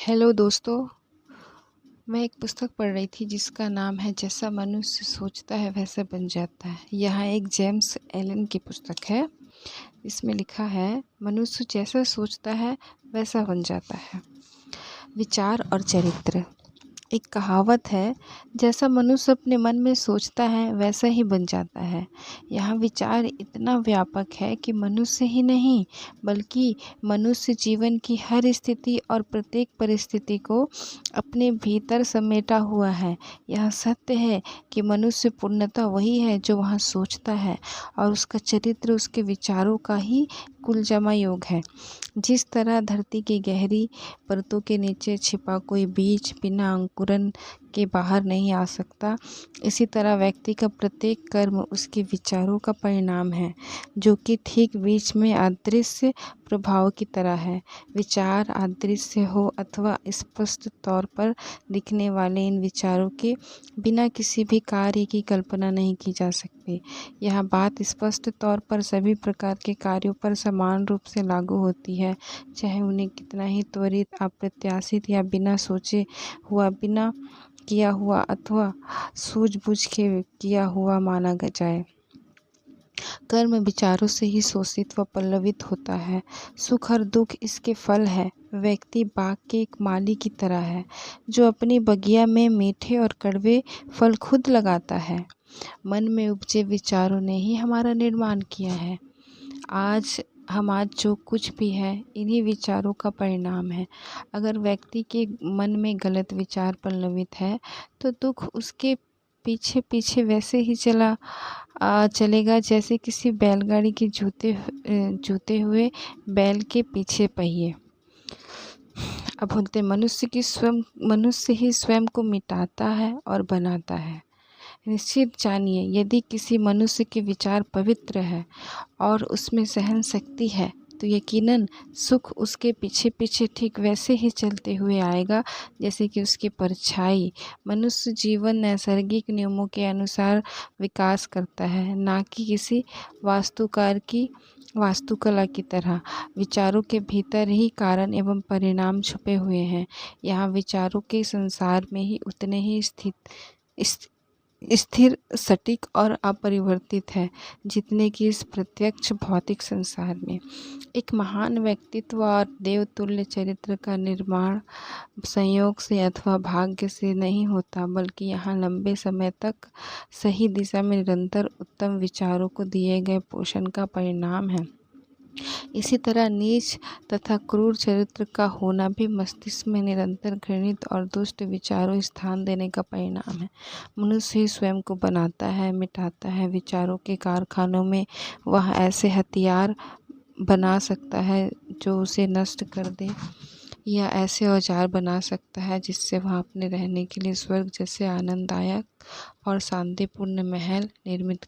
Hello दोस्तों, मैं एक पुस्तक पढ़ रही थी जिसका नाम है जैसा मनुष्य सोचता है वैसा बन जाता है। यह एक जेम्स एलन की पुस्तक है। इसमें लिखा है मनुष्य जैसा सोचता है वैसा बन जाता है। विचार और चरित्र। एक कहावत है, जैसा मनुष्य अपने मन में सोचता है वैसा ही बन जाता है। यहाँ विचार इतना व्यापक है कि मनुष्य ही नहीं बल्कि मनुष्य जीवन की हर स्थिति और प्रत्येक परिस्थिति को अपने भीतर समेटा हुआ है। यह सत्य है कि मनुष्य पूर्णतः वही है जो वहाँ सोचता है और उसका चरित्र उसके विचारों का ही कुल जमा योग है। जिस तरह धरती की गहरी परतों के नीचे छिपा कोई बीज बिना अंकुरन के बाहर नहीं आ सकता, इसी तरह व्यक्ति का प्रत्येक कर्म उसके विचारों का परिणाम है, जो कि ठीक बीच में अदृश्य प्रभाव की तरह है। विचार अदृश्य हो अथवा स्पष्ट तौर पर दिखने वाले इन विचारों के बिना किसी भी कार्य की कल्पना नहीं की जा सकती। यह बात स्पष्ट तौर पर सभी प्रकार के कार्यों पर समान रूप से लागू होती है, चाहे उन्हें कितना ही त्वरित, अप्रत्याशित या बिना सोचे हुआ, बिना किया हुआ अथवा सूझबूझ के किया हुआ माना जाए। कर्म विचारों से ही शोषित व पल्लवित होता है। सुख और दुख इसके फल है। व्यक्ति बाग के एक माली की तरह है, जो अपनी बगिया में मीठे और कड़वे फल खुद लगाता है। मन में उपजे विचारों ने ही हमारा निर्माण किया है। आज जो कुछ भी है इन्हीं विचारों का परिणाम है। अगर व्यक्ति के मन में गलत विचार पल्लवित है तो दुख उसके पीछे पीछे वैसे ही चलेगा जैसे किसी बैलगाड़ी के जूते हुए बैल के पीछे पहिए। अब बोलते मनुष्य ही स्वयं को मिटाता है और बनाता है। निश्चित जानिए, यदि किसी मनुष्य के विचार पवित्र है और उसमें सहन शक्ति है तो यकीनन सुख उसके पीछे पीछे ठीक वैसे ही चलते हुए आएगा जैसे कि उसकी परछाई। मनुष्य जीवन नैसर्गिक नियमों के अनुसार विकास करता है, ना कि किसी वास्तुकला की तरह। विचारों के भीतर ही कारण एवं परिणाम छुपे हुए हैं। यहाँ विचारों के संसार में ही उतने ही स्थिर, सटीक और अपरिवर्तित है जितने कि इस प्रत्यक्ष भौतिक संसार में। एक महान व्यक्तित्व और देवतुल्य चरित्र का निर्माण संयोग से अथवा भाग्य से नहीं होता, बल्कि यहाँ लंबे समय तक सही दिशा में निरंतर उत्तम विचारों को दिए गए पोषण का परिणाम है। इसी तरह नीच तथा क्रूर चरित्र का होना भी मस्तिष्क में निरंतर घृणित और दुष्ट विचारों स्थान देने का परिणाम है। मनुष्य ही स्वयं को बनाता है, मिटाता है। विचारों के कारखानों में वह ऐसे हथियार बना सकता है जो उसे नष्ट कर दे, या ऐसे औजार बना सकता है जिससे वह अपने रहने के लिए स्वर्ग जैसे आनंददायक और शांतिपूर्ण महल निर्मित कर